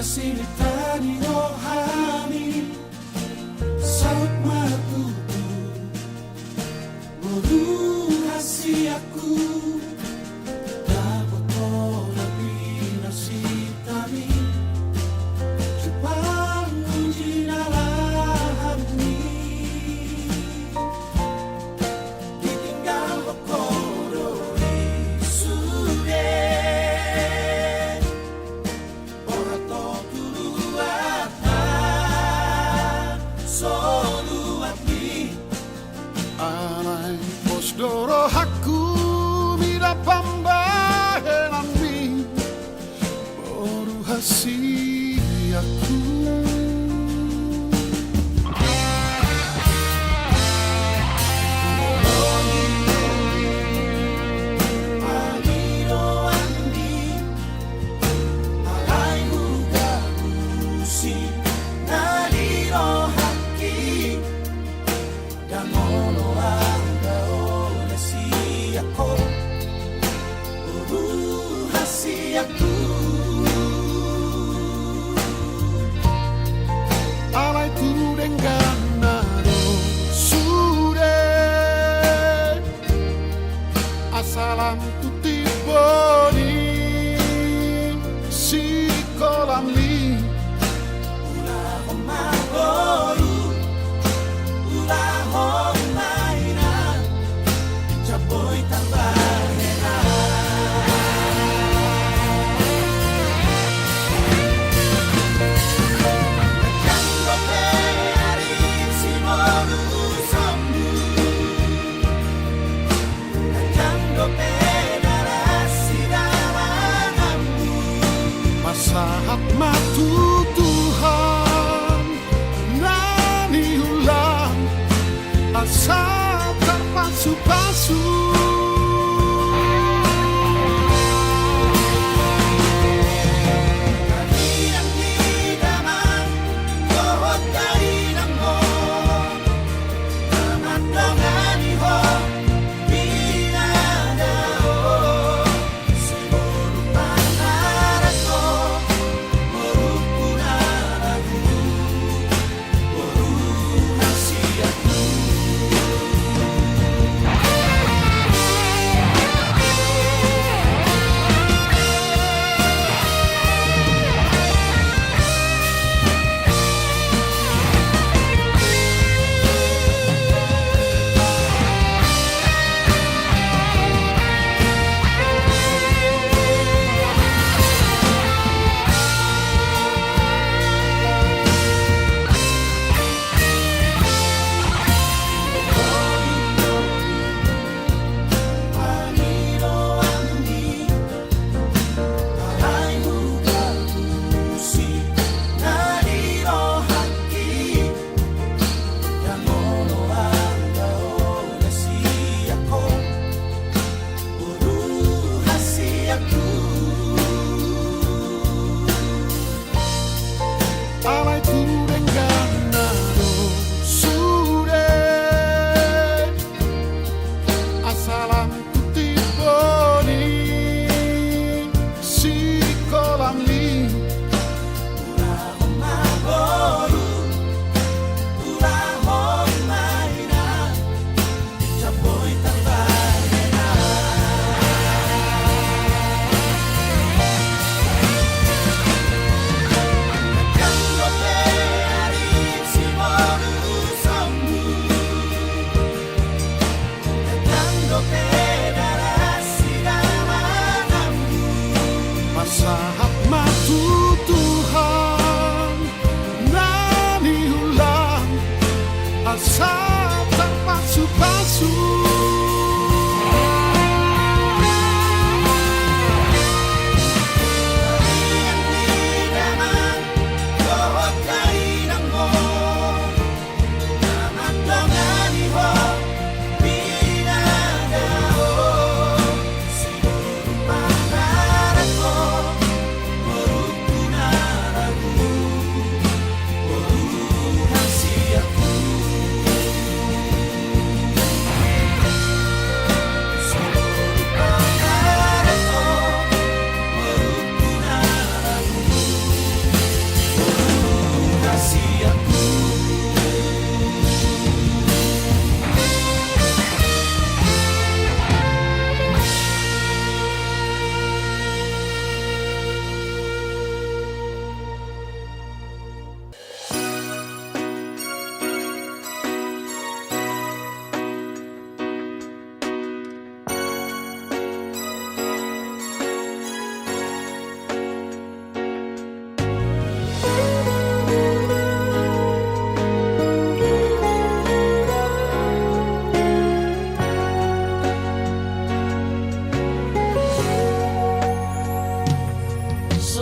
Nasilita ni rohani saut matutu muru hasiaku dapat lebih nasitami Jepang jinalahani ditinggal okoro di sude orato tuluatan soluati alay posdoro haku mira pambahenan mi boru hasiaku alay turenganaro sure asalam tutiboni sikolami ulah magoru ulah mainan jaboy tambahena masahat matu Tuhan nani ulang asa terpasu-pasu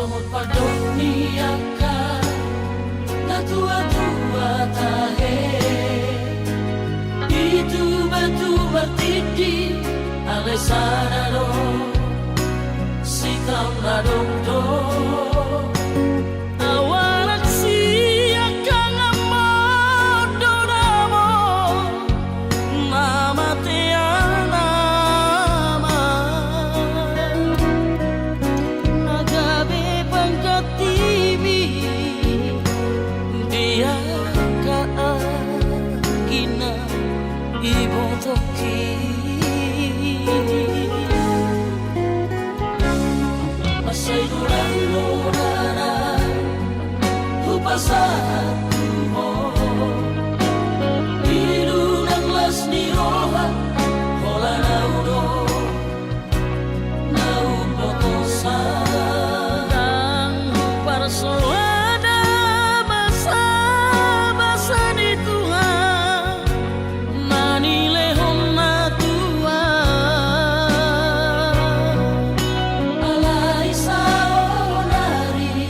somot padok niyaka na tua-tua tahe itu batu bertidi alai sadaro sitam ladong do awarak siakang amodo namo mama tiana nagabe pangkatibi dia kaagina ibu toki masay durang-durang hupasahan mo ilu ng las ni roha hola na uno na upotosan ang parsolada basa-basa ni Tuhan manilehon na Tuhan alay sa onari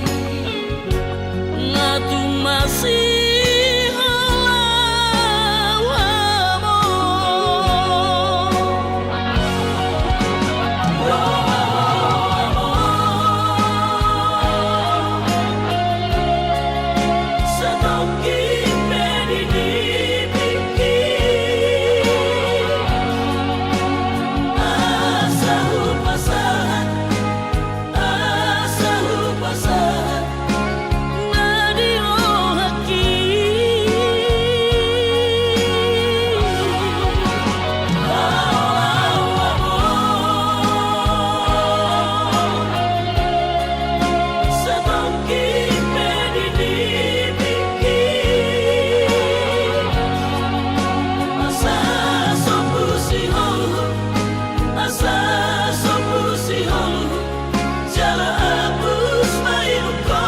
nga tumasih halawa mo sa tongking pinibigin asa hupasahan na dirohaki sa tongking pinibigin asa sopusihon jala hapus mayroon ko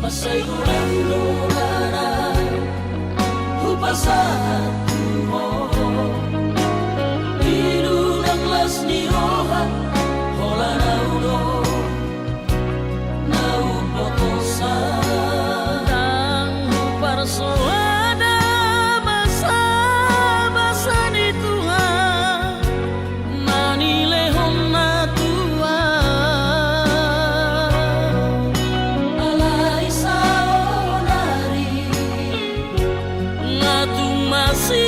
masay durang-durang hupasahan mo ilu ng las ni roha hola na uno na upotosan ang parsolada basa-basa ni Tuhan manilehon na Tuhan alay sa onari nga tumasih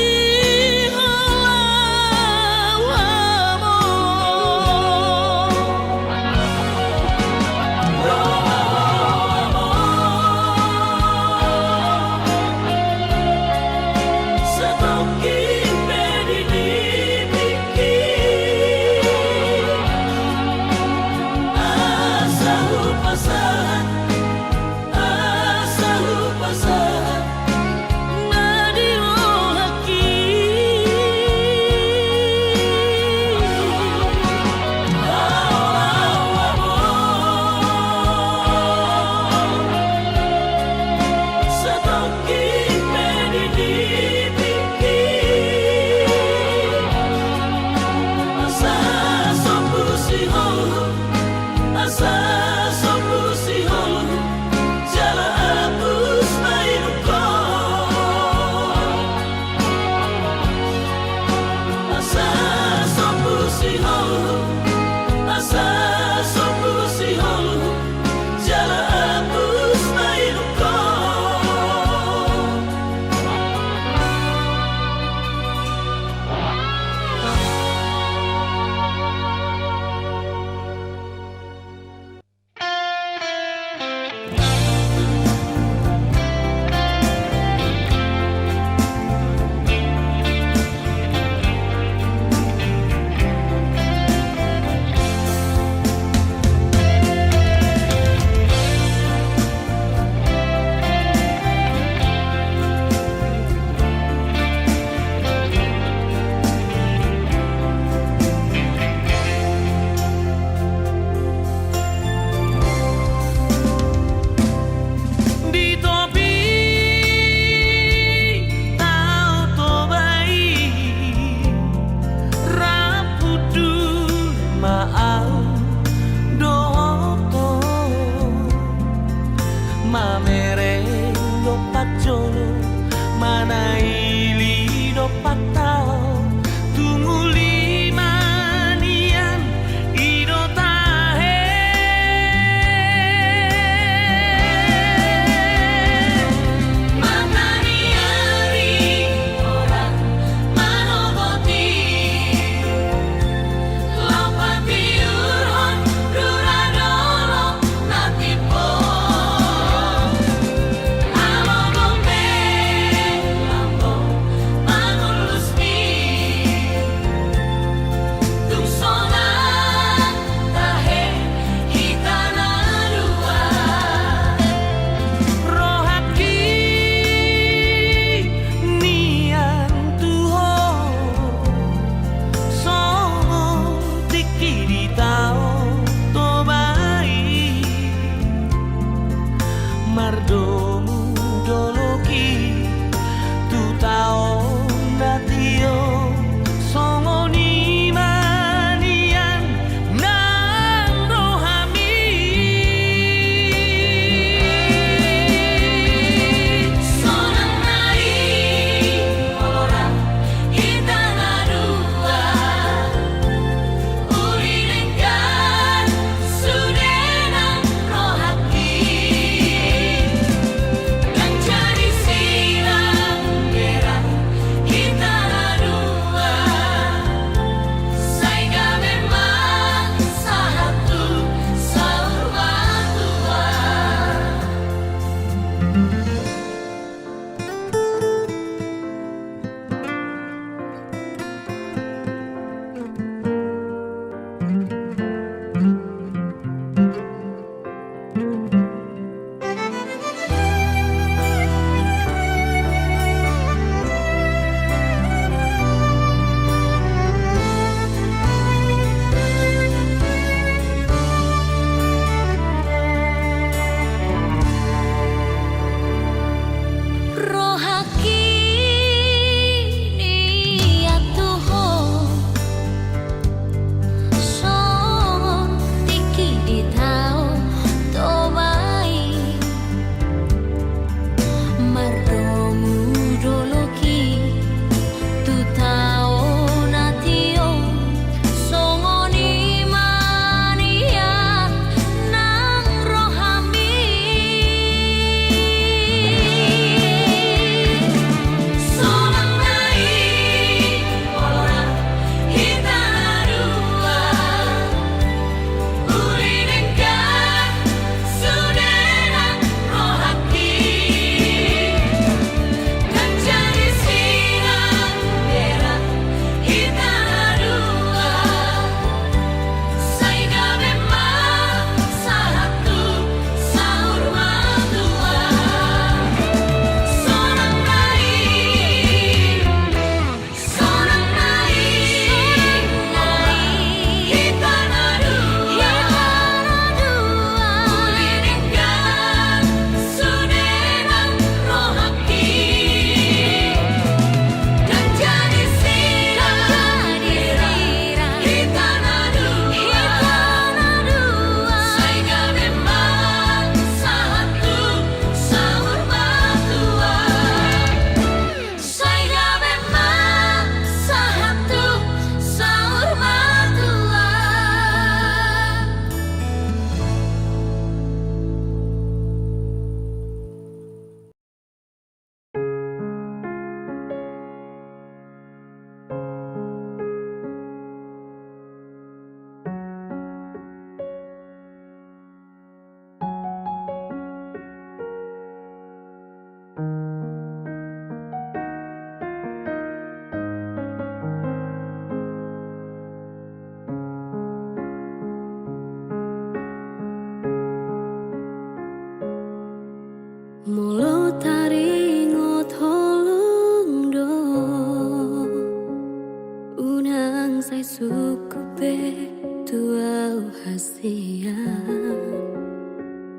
lau hasian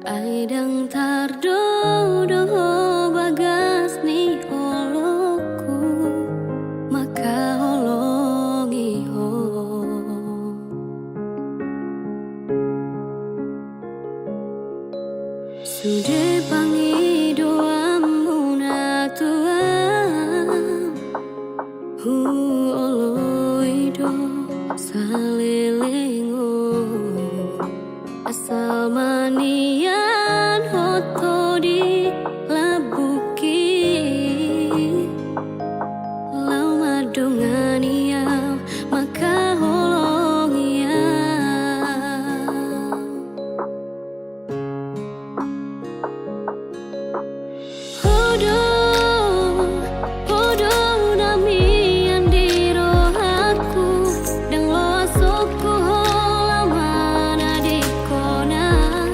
Aidang tardo doho bagas ni oloku maka holongi ho Sude pangi doamu na tuam hu oloido salelengo asal manian hoto di labuki lau madongania maka holongia hodo hodo nami andiro aku dang lo asoko holamana di konan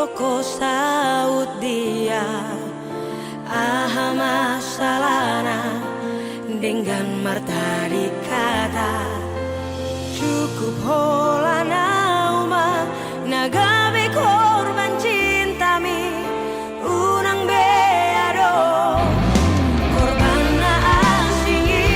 koko saut dia aha masalahna dengan marta dikata cukup holana uma nagabe korban cintami unang beado korban na asingi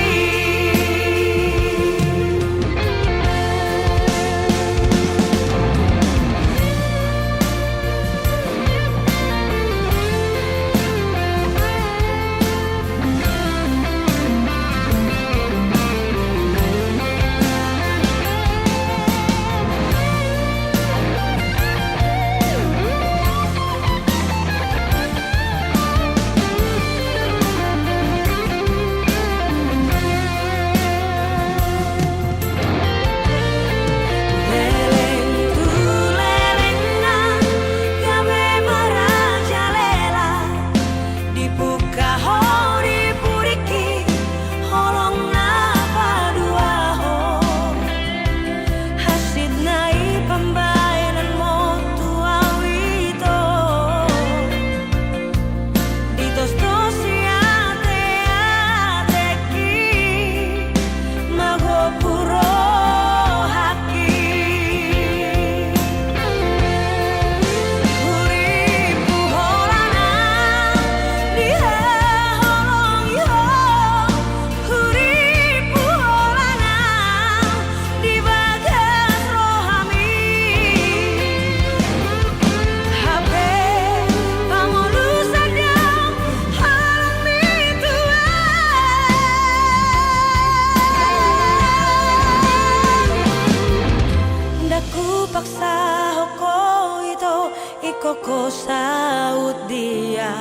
paksa hoko itu ikoko saut dia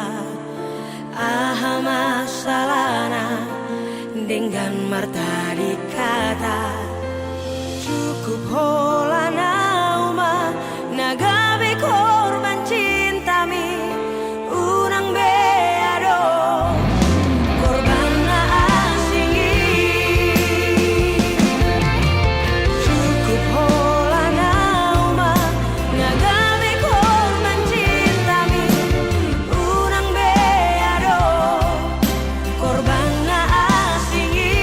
aha masalahna dengan marta dikata cukup holana uma nagabe korban cintami unang beado korban na asingi cukup holana uma nagabe korban cintami unang beado korban na asingi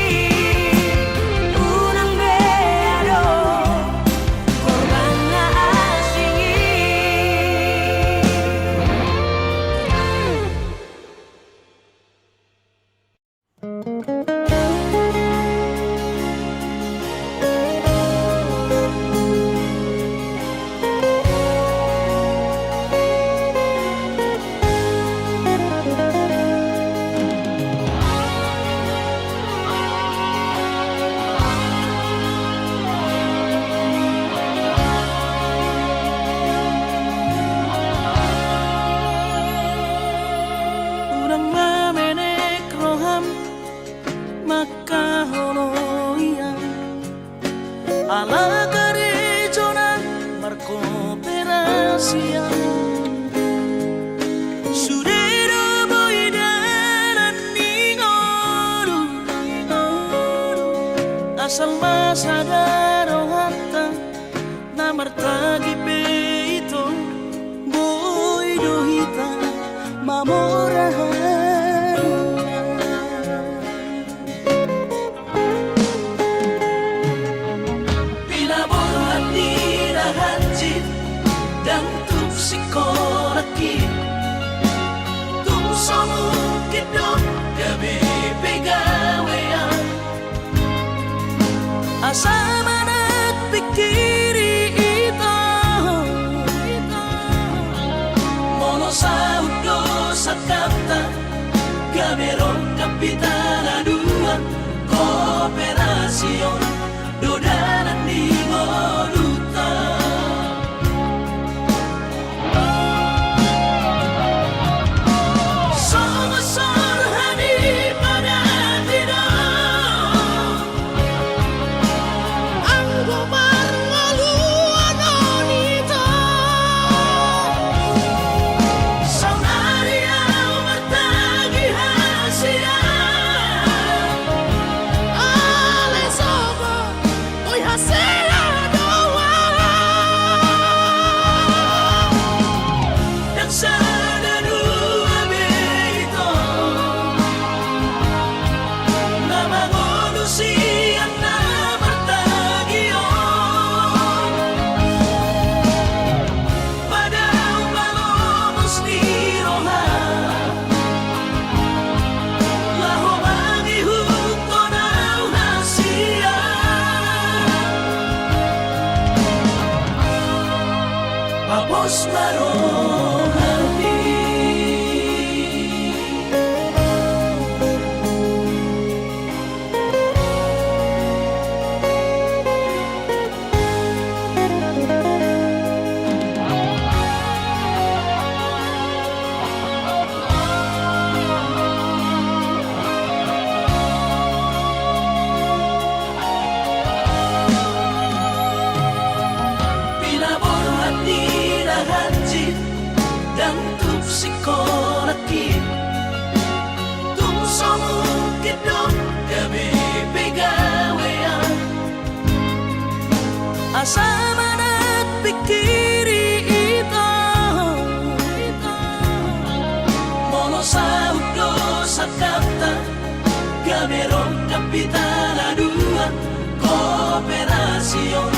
unang beado korban na asingi. Urang mamenek roham maka holoian ala gerejonan markooperasian sudero boidaran ningoru asal masadaro hatta namartagi peito boidohita mamorahan pinaborhan nirahanjit dan tuk sikoraki tuk somukit dok gabi pegawean asa manak pikiri ito mono saudo sakata gameron kapitana dua kooperasion dodanan di moduta Somasor hani pada tidak anggo marmalu anonita Saunaria martagi hasia Pasamanat pikiri ito Mono sa hukdo sa kapta Gamerong kapitana dua Kooperasyon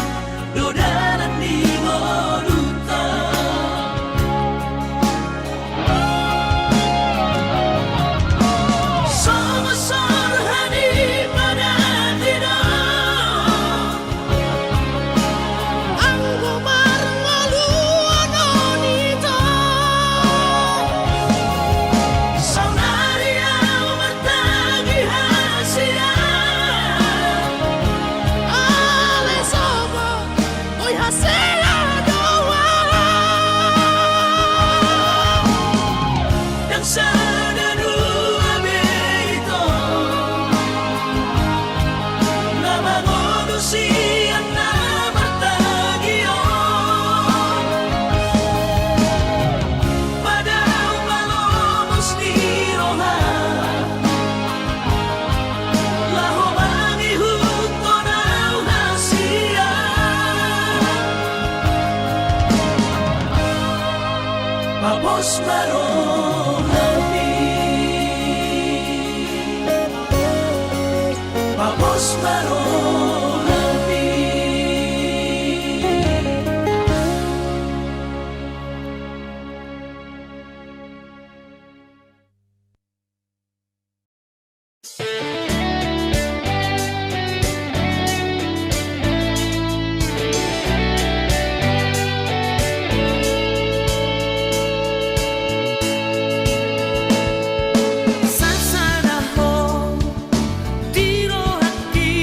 Dodanan di Moduta Sama-sama hani pada tidak Ang gumarngaluan nito Saunaria bertagi hasia Alisaba Oy hasela doa Dan sana dua beito Nama manusia nama tagio Padahal malomos di roha Laho mangihut tonaw hasia Papos baron Papos baron Sasana ho tiro hati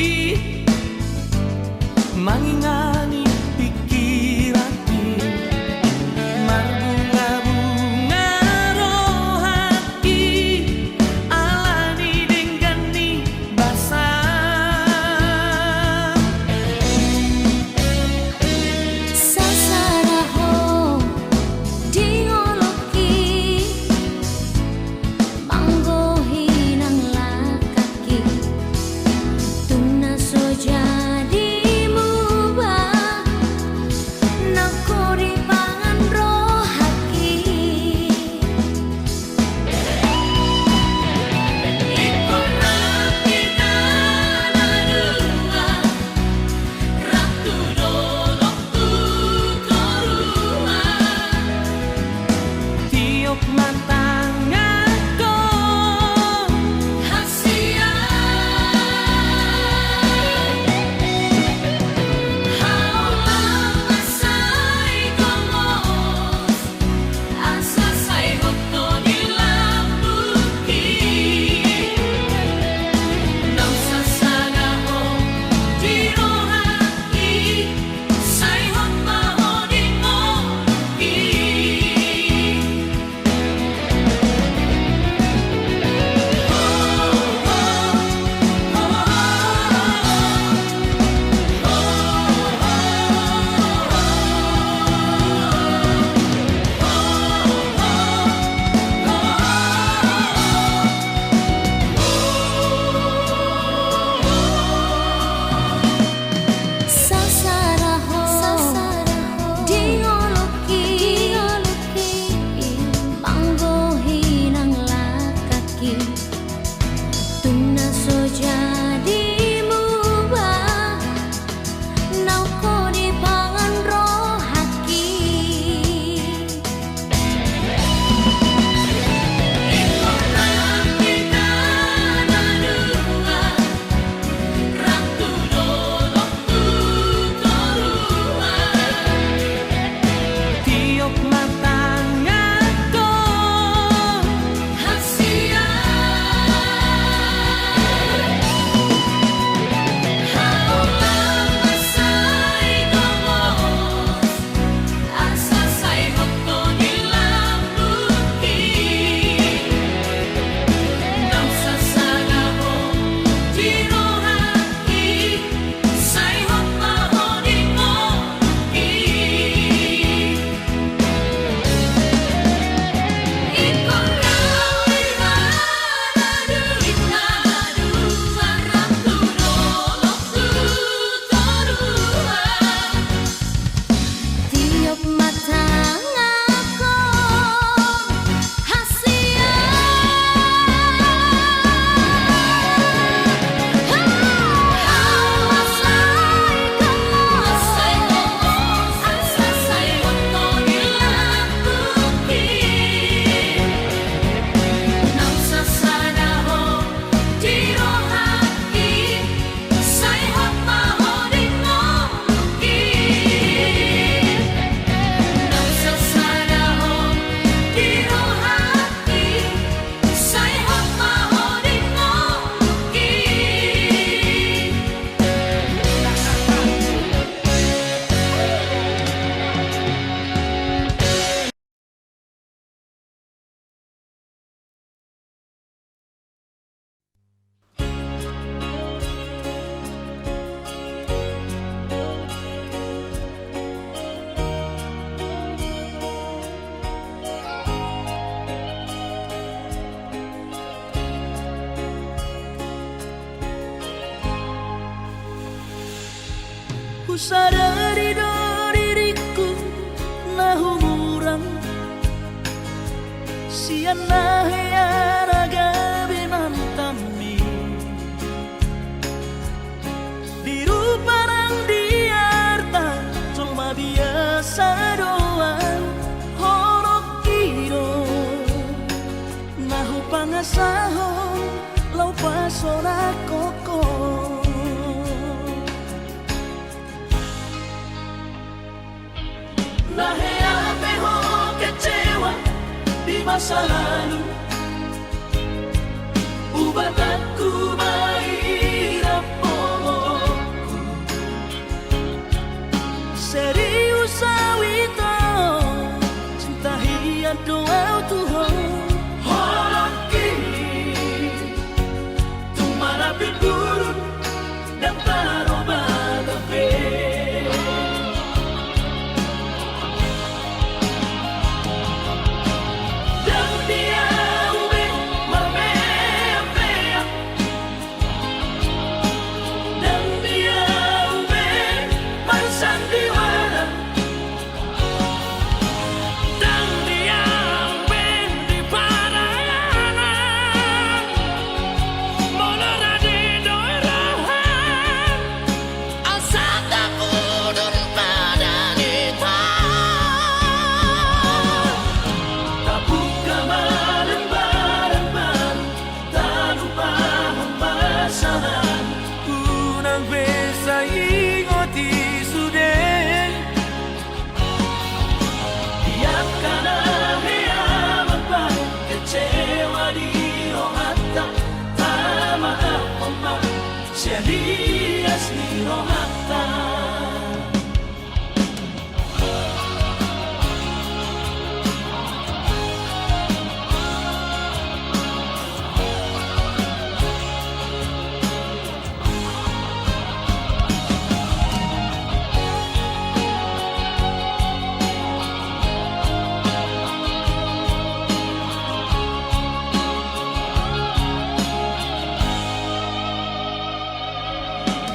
Ku sadari do diriku na humurang siana hea gabi nantami di ruparang diarta cuma biasa doang horok kiro nahu pangasahon lau pasora koko. Nahea peho kecewa di masa lalu, ubat aku mahirap pomoku. Serius awito cinta hiat doa Tuhan Holoki tumara pigurun dan taroba gabe. Dan dia ube marmea-mea, dan dia ube marsandiwara, dan dia ube di parayanan, monora di doirahan, asata kudun padanita. Tabuka malembaran baru, tak lupa pembasahan. unang besa ingoti sude Biarkan hea membaik kecewa di rohata, tak maaf omak serius di rohata.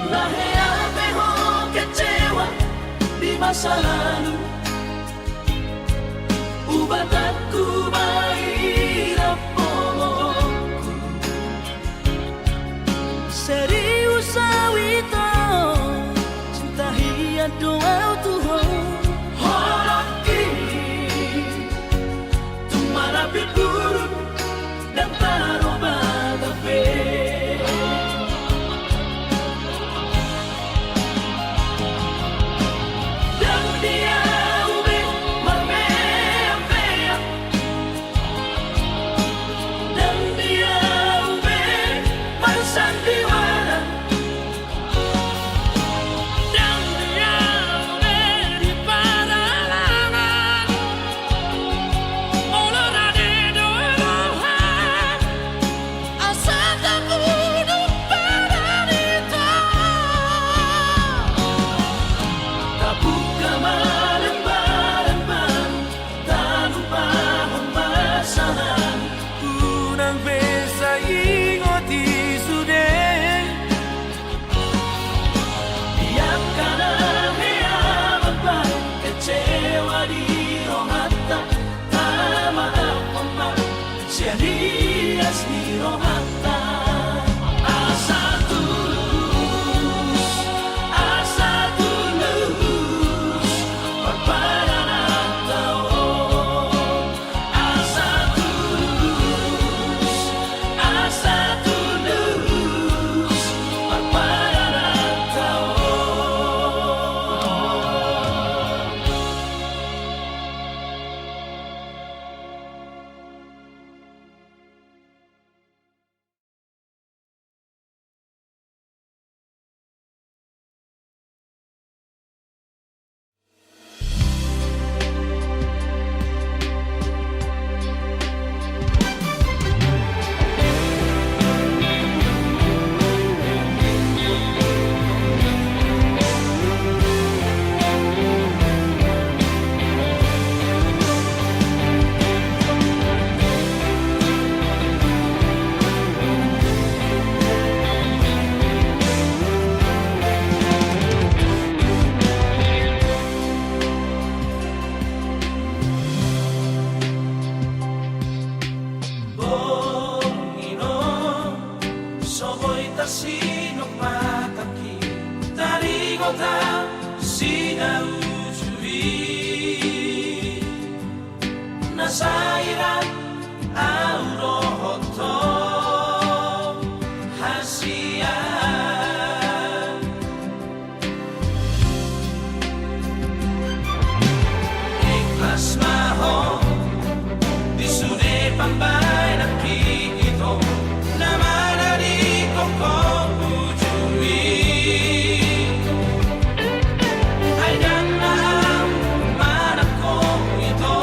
Nahea peho kecewa di masa lalu, ubat aku mahirap pomoku. serius awito cinta hiat doa Tuhan Holoki tumara pigurun dan taroba gabe. Dan dia ube marmea-mea, dan dia ube marsandiwara, dan dia ube pinagpataki Tarigota sinaujui Nasairan aurohoto hasian Ikhlas maho disude pambay nakikito Naman dari kong ujui Ay dan na ang manak ko ito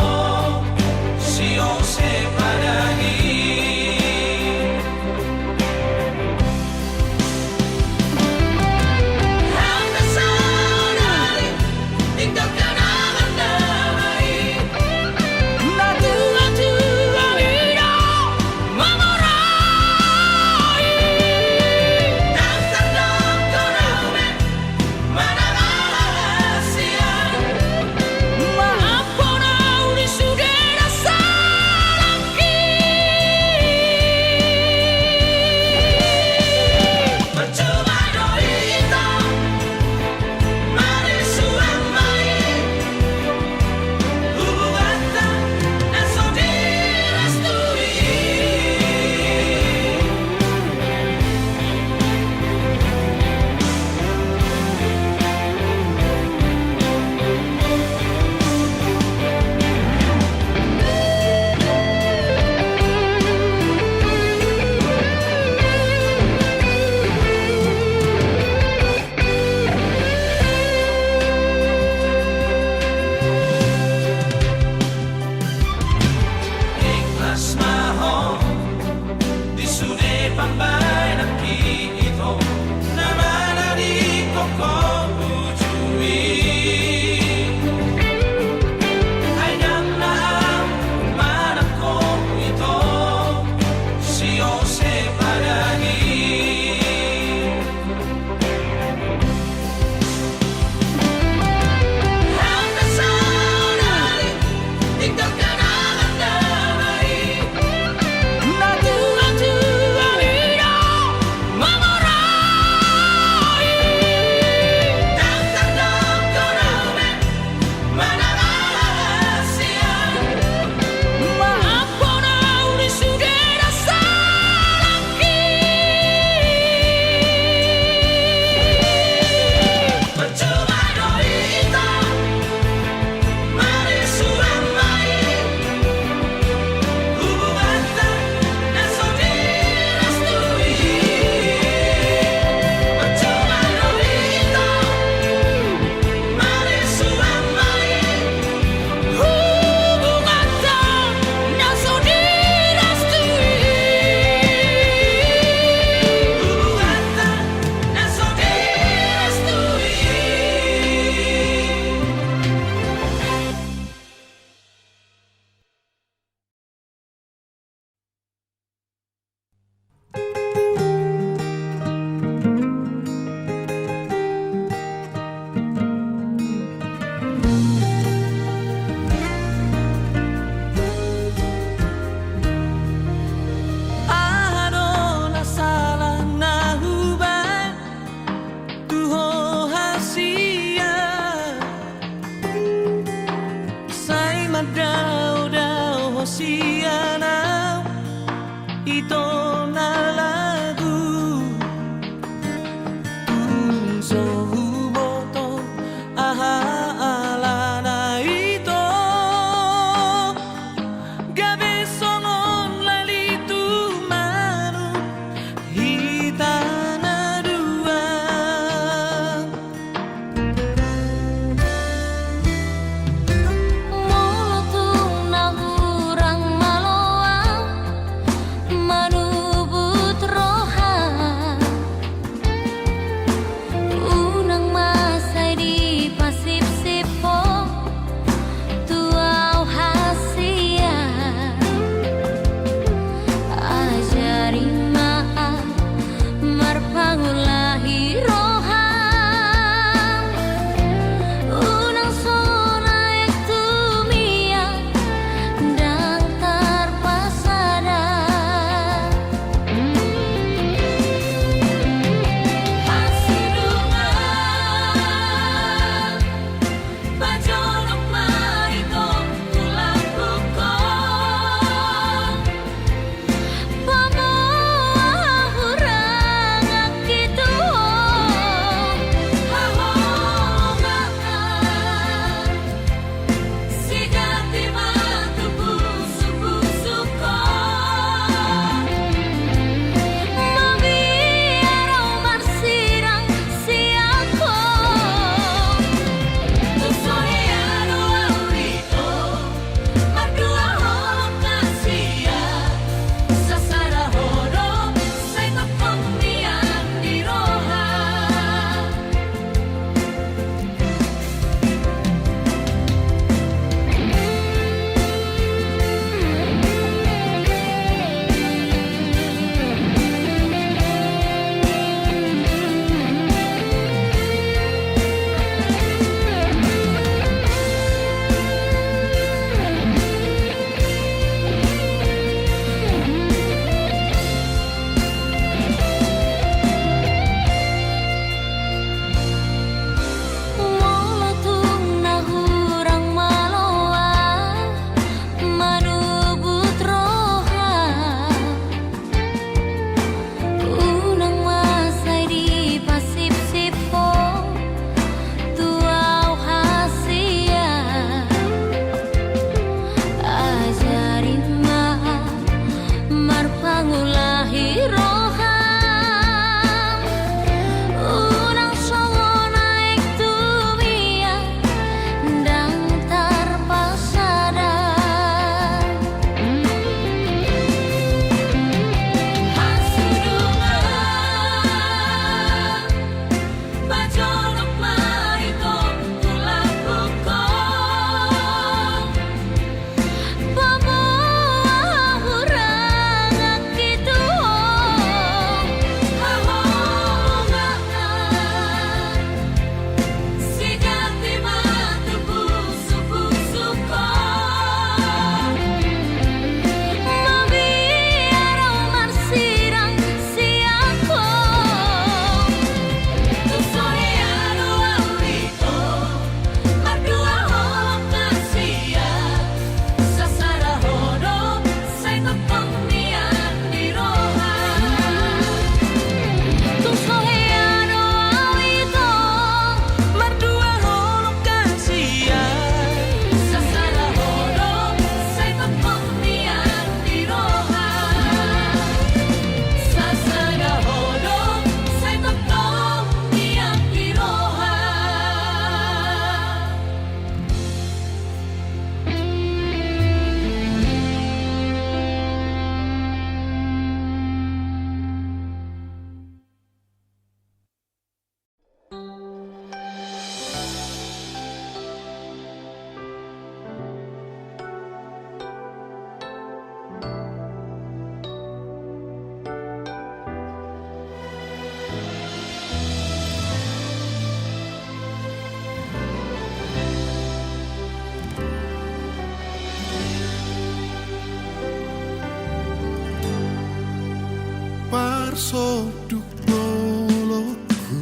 Parsoduk bolokku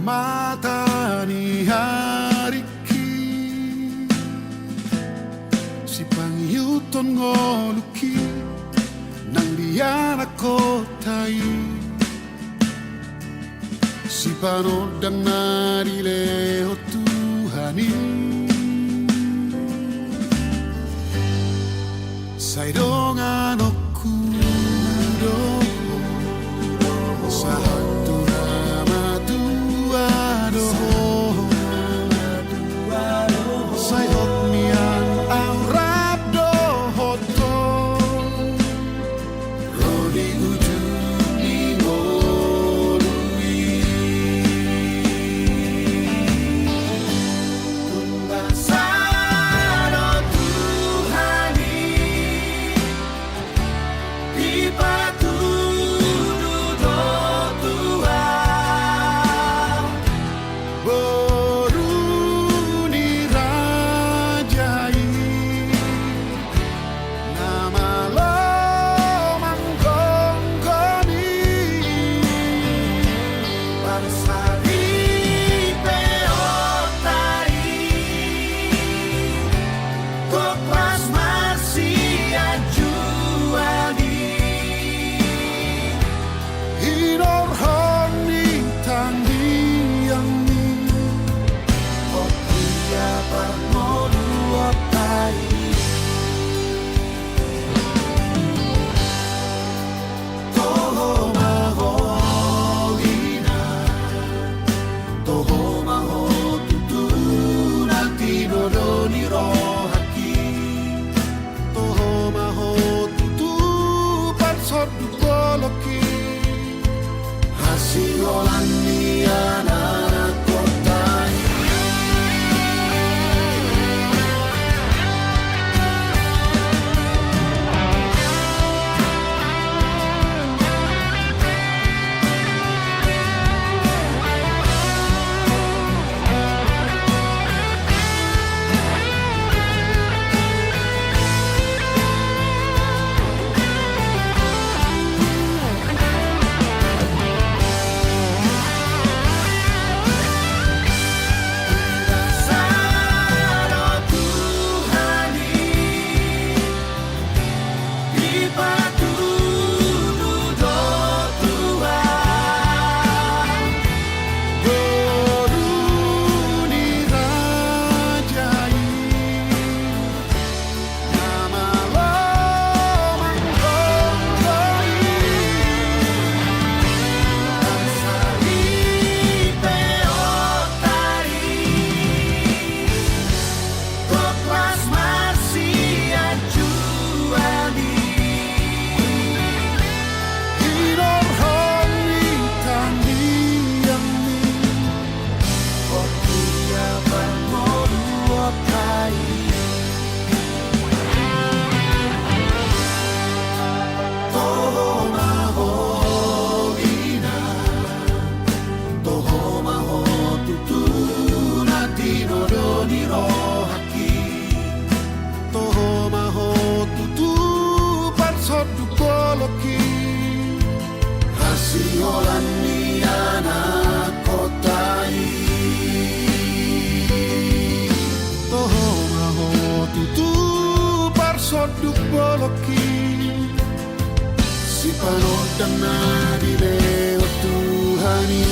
matani hariki si pangyuton ngoluki nang diana kotai si panodang narileho Tuhani saidongan okudo sahatuna maduado saidot mian aurap dohoto rodi ujuni ngolui tumbasado Tuhani soduk boloki si panodang nadileo Tuhani.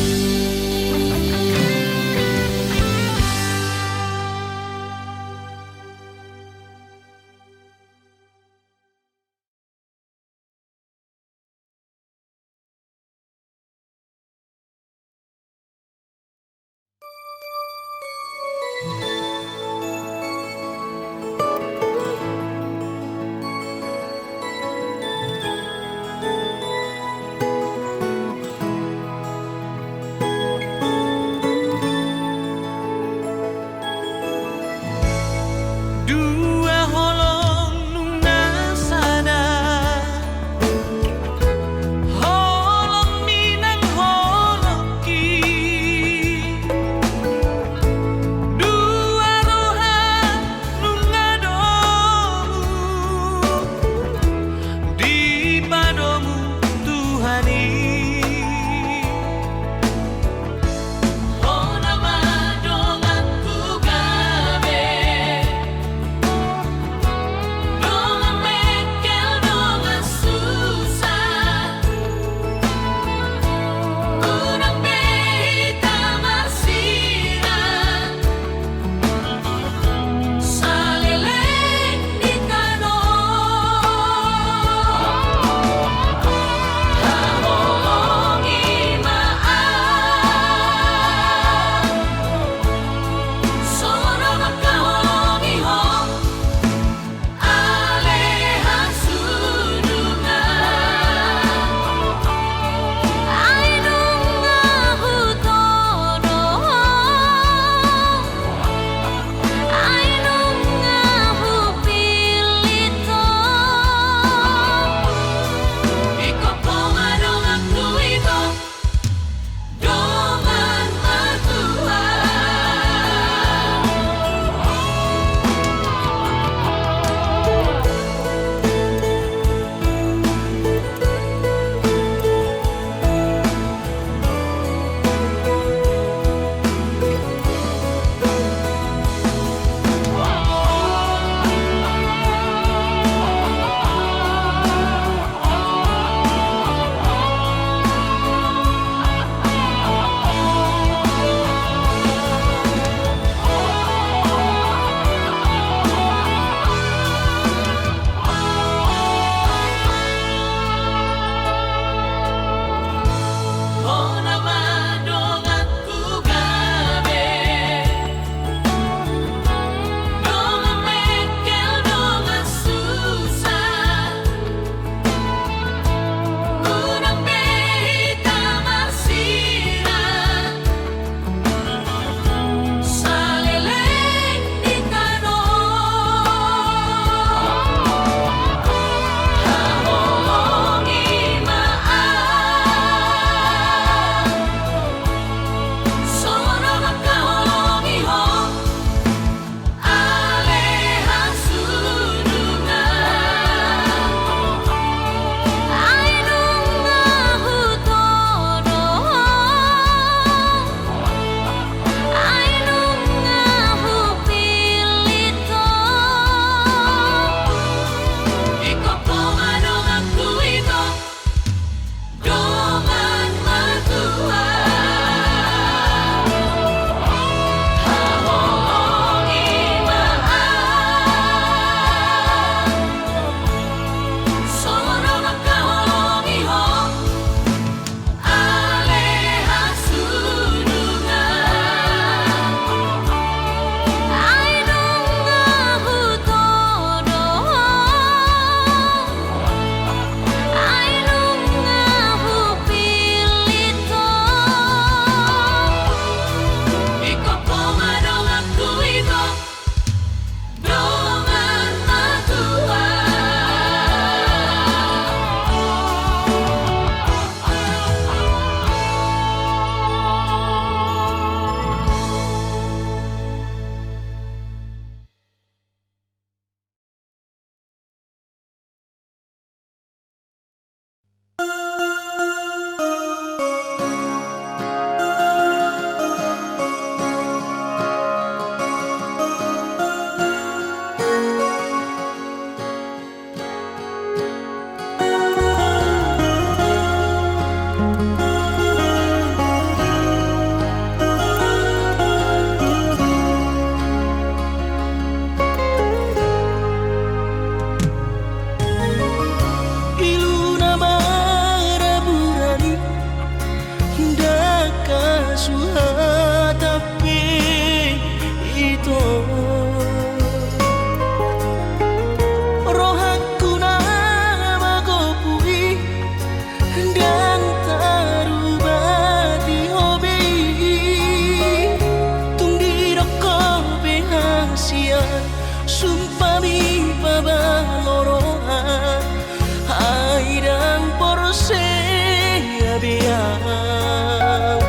beang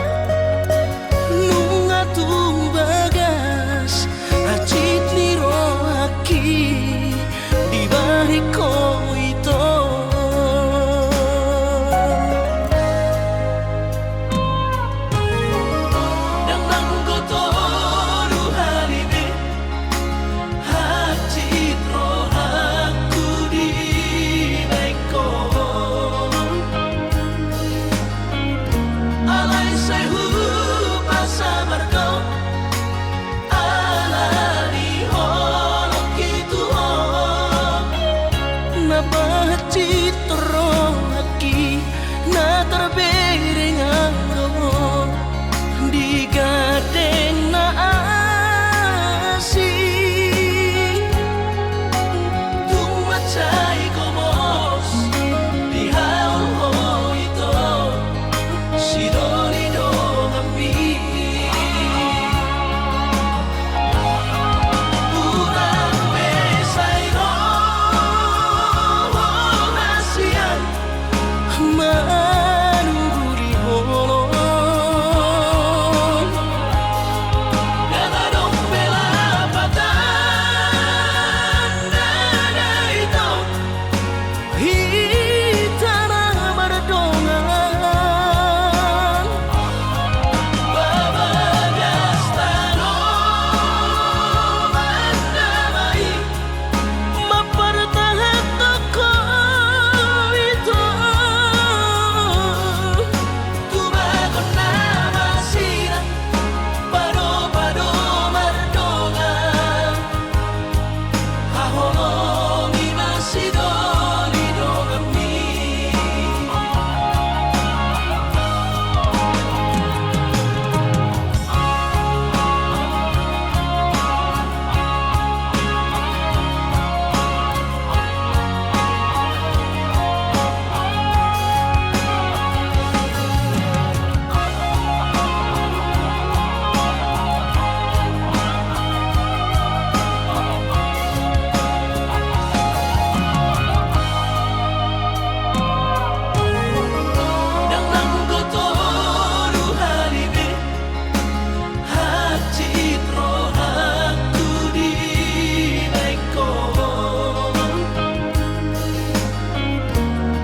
nunga tu bagas acit niro aki di bariko itu dan langgoto ruhalibe acit roh aku di bariko alai sehu pasabar kau alani holok itu na bacit roh aki na terbereng anggo di gadeng na asi tumacay komos di haul ho ito sidori do kami urang besay ro hasian manuguri holong dada dong bela patan dada itu hitana mardongan babagas tano mandamai mapartahan toko itu tubagon na masira pado-pado mardongan haholongi masidoli do kami dan langgoto ruhalibe acit roh aku di bariko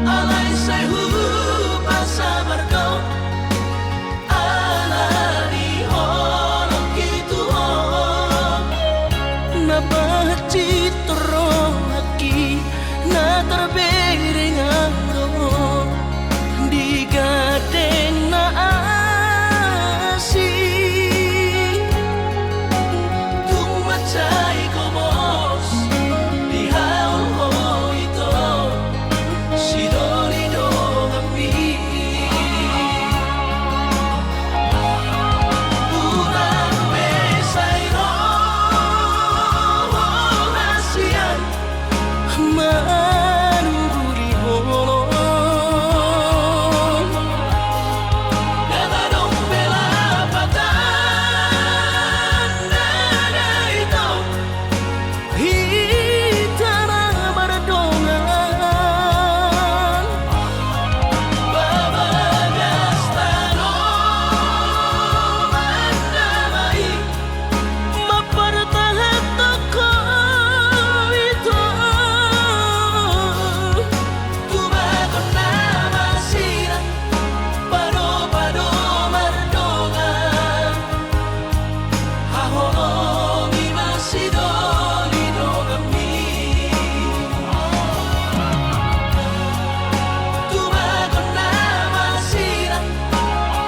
alai sehu pasabar kau alani holok itu na bacit roh aki na terbereng anggo di gadeng na asi tumacay komos di haul ho ito sidori do kami urang besay ro hasian manuguri holong dada dong bela patan dada itu hitana mardongan babagas tano mandamai mapartahan toko itu tubagon na masira pado-pado mardongan haholongi masidoli do kami tubagon na masira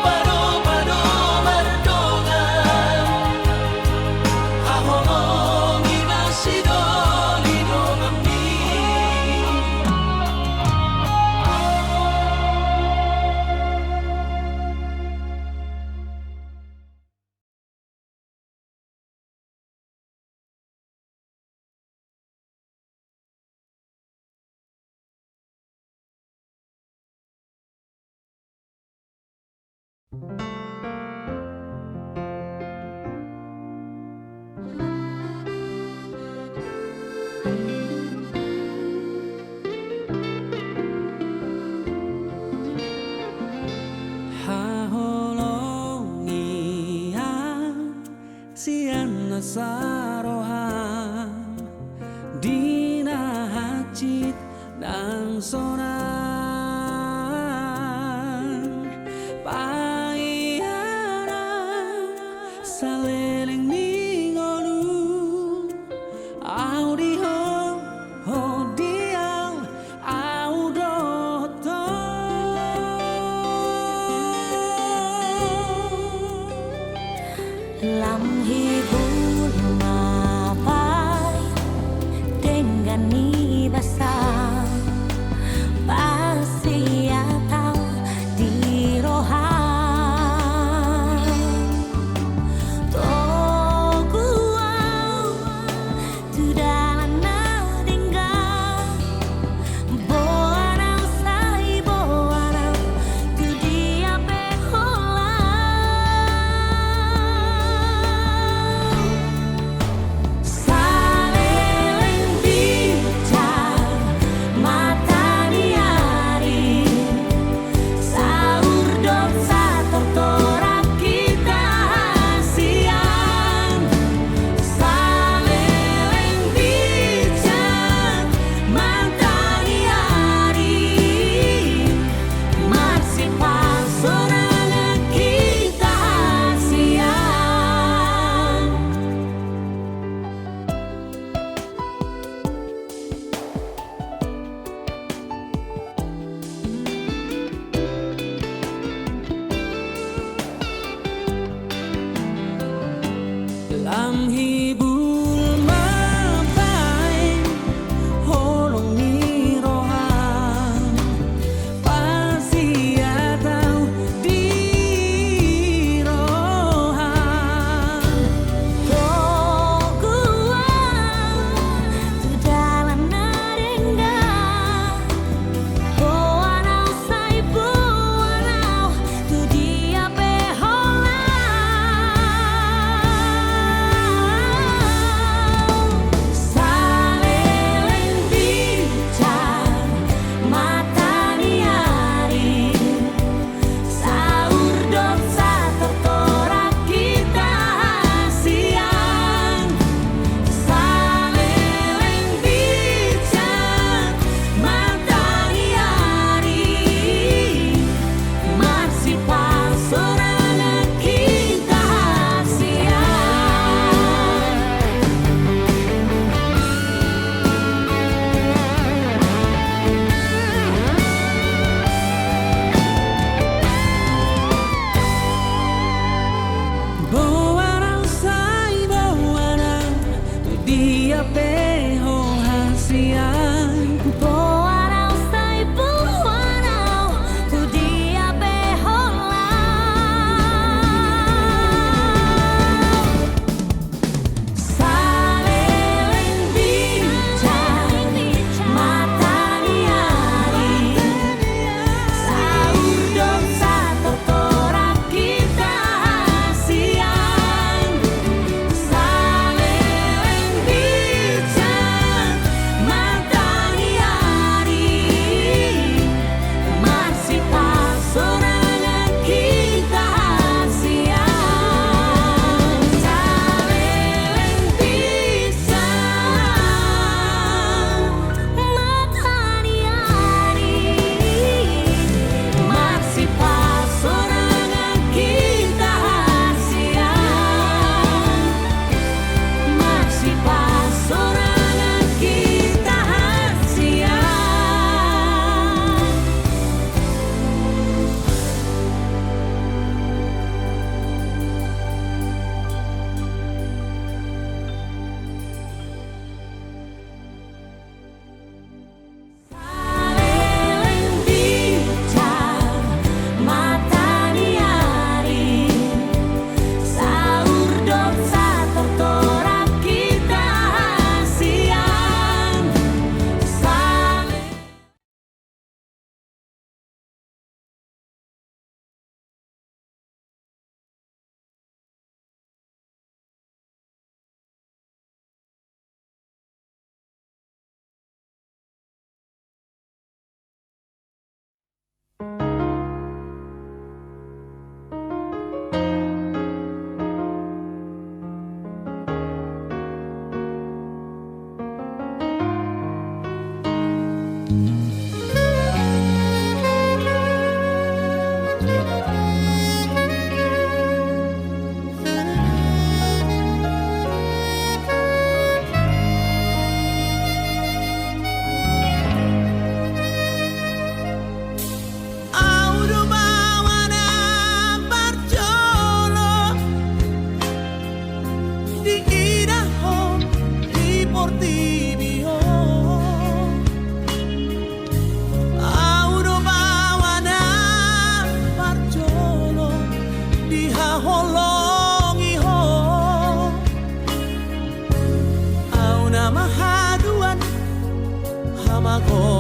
pado-pado mardongan haholongi masidoli do kami sarohan dina hacit nang sonan paiana saleleng ningonu audio hodial audoto Lam hibur mapai dengan ni basah pasti atau di rohan toguau tu dalam nadengga boanang sai boanang tu dia pehola saleleng bicar mata diari saur dosa tertorak kita siang saleleng bicar mata diari masih pasorangan kita siang. Lam hibul mapai holong ni rohan pasti atau di rohan Toguau tu dalam nadengga boanau sai boanau tu dia pehola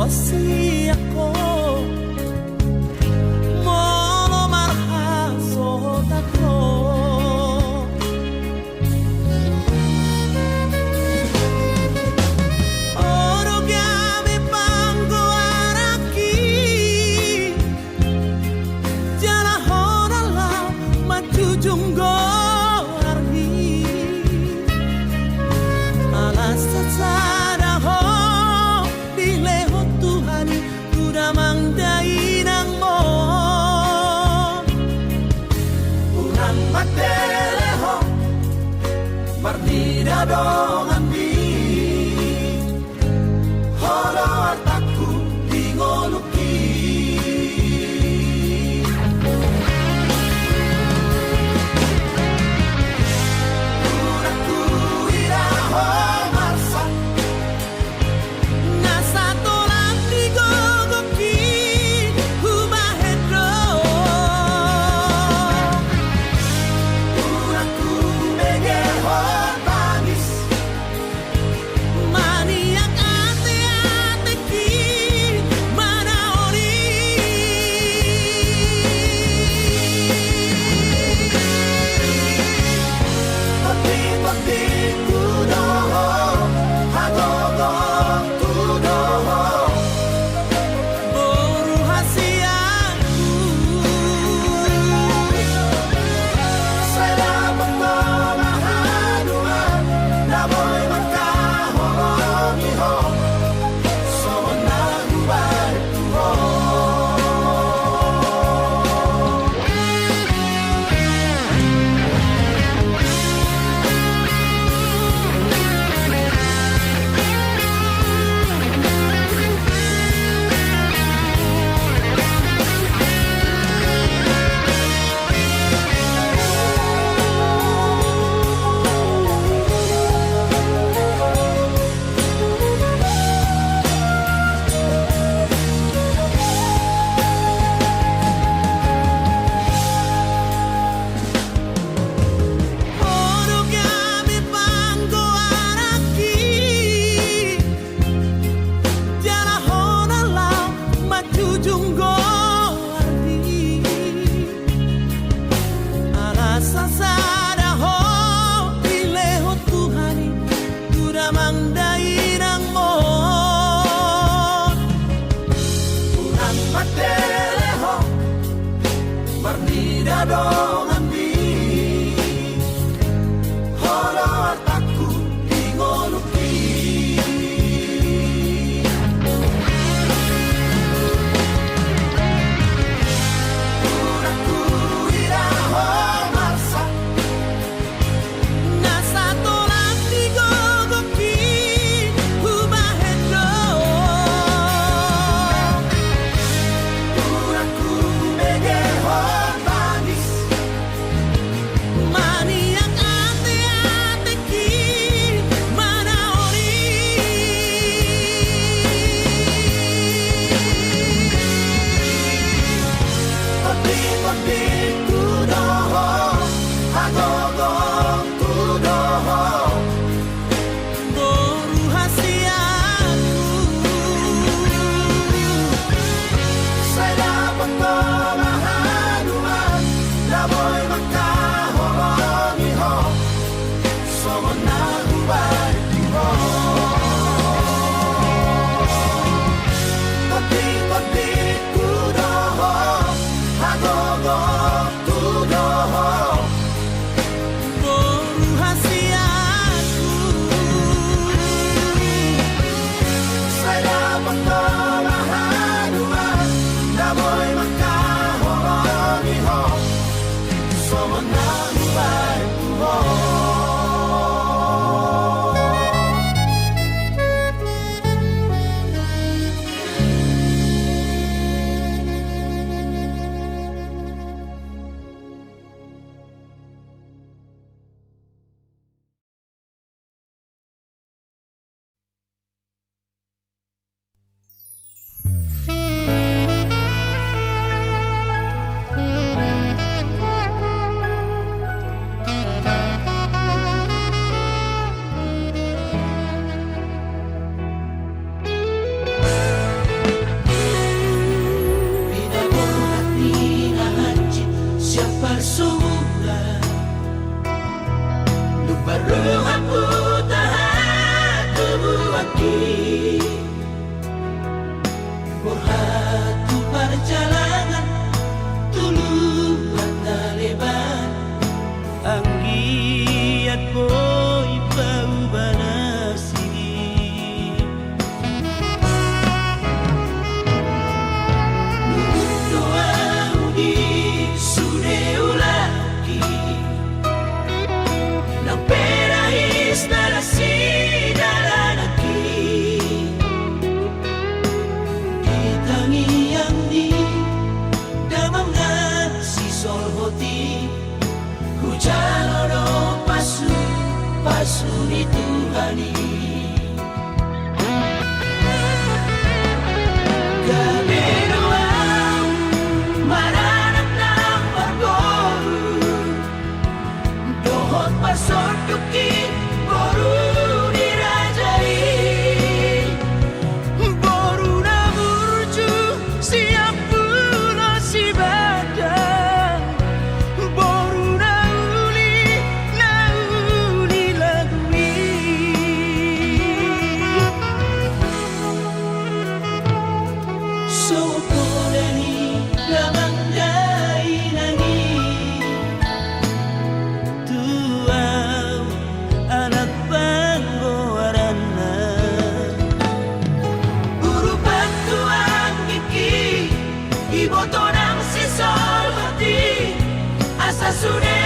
si ako molo marhasot ako. Oro gami panggo araki jala honala majujunggo arhi alas sada ho dileho Tuhan kuda mangdainang mo urang mateleho marnida dong ambi holo artaku dingoluki uraku iraho marsa nasa tolak digogoki humahedro uraku megeho tangis maniak ate-ateki manaori pati-pati kudoho hagogo kudoho boru hasiaku saya pengolahanua naboy makahongiho sonagu bartuho Oro gami panggo araki jala honala majujunggo arhi alasa sada ho dileho Tuhani kuda mangdainang mo urang mateleho marnida dong ambi holo artaku dingoluki uraku iraho marsa nasa tolak digogoki humahedro uraku megeho tangis maniak ate-ateki manaori pati-pati kudoho hagogo kudoho boru hasiaku saya pengolahanua naboy makahongiho sonagu bartuho pati-pati kudoho hagogo kudoho boru hasiaku saya pengolahanua naboy makahongiho sonagu bartuho. siapa semula lu baru aku tahan tubuh aki borhatu perjalanan tulu hata lebar anggiat boy bau banasi doa di sude ulaki nang perahis dalasi dalanaki ditangi yang di damangan si solhoti Jaloro pasu pasu ni Tuhani Gaberoang maranak ng bargoru dohot pasod yuki boru dirajai boru na burju siap pula si badan boru na Ibotonang si solhati asa sune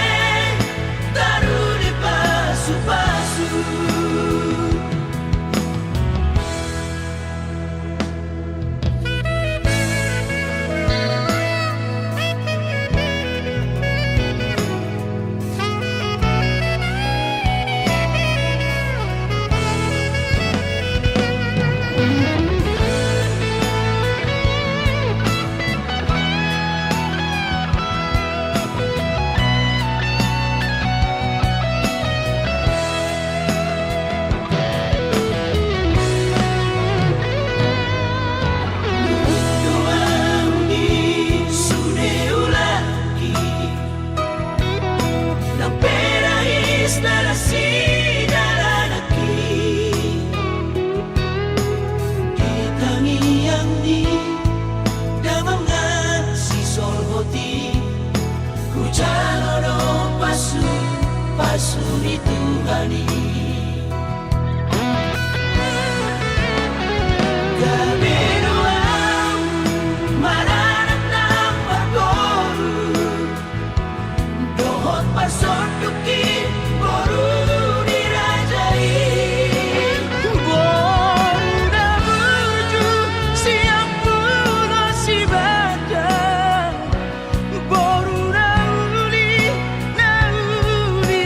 taru di pasu-pasu pasu ni Tuhani Gaberoang maranak ng bargoru dohot pasod yuki boru dirajai boru na burju siap pula si badan boru na uli lagwi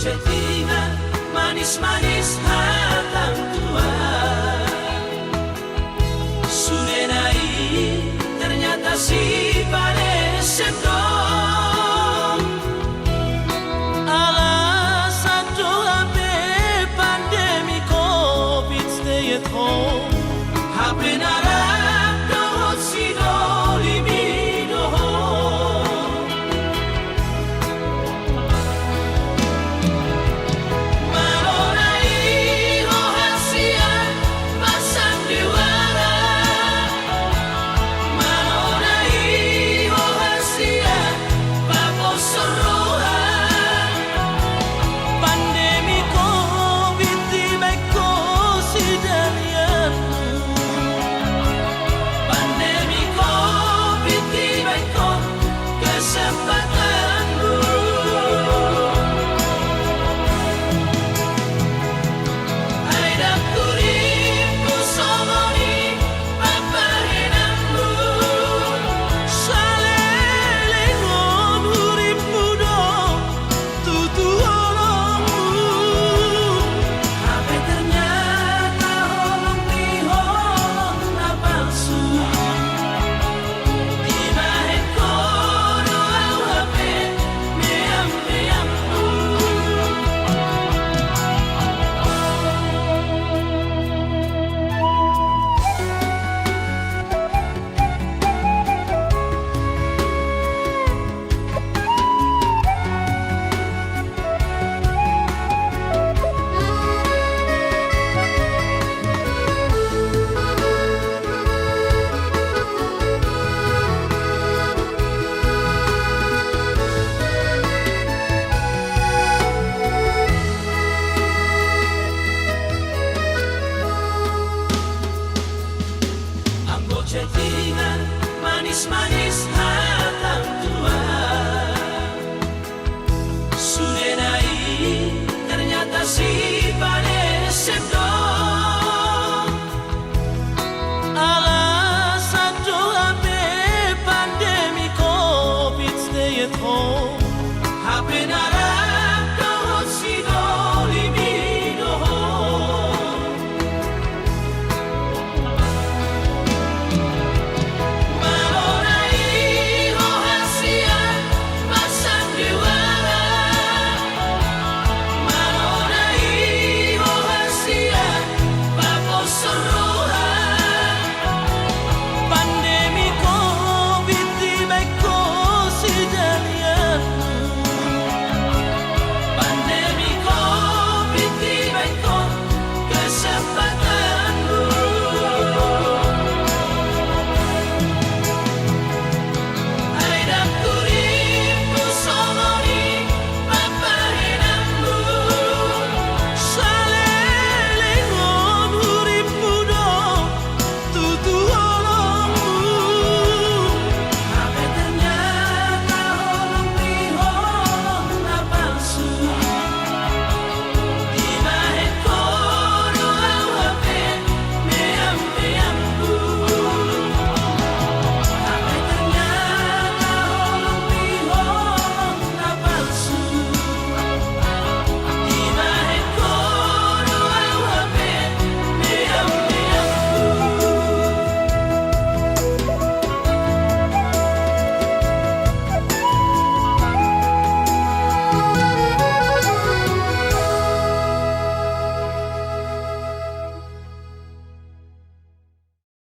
setina manis-manis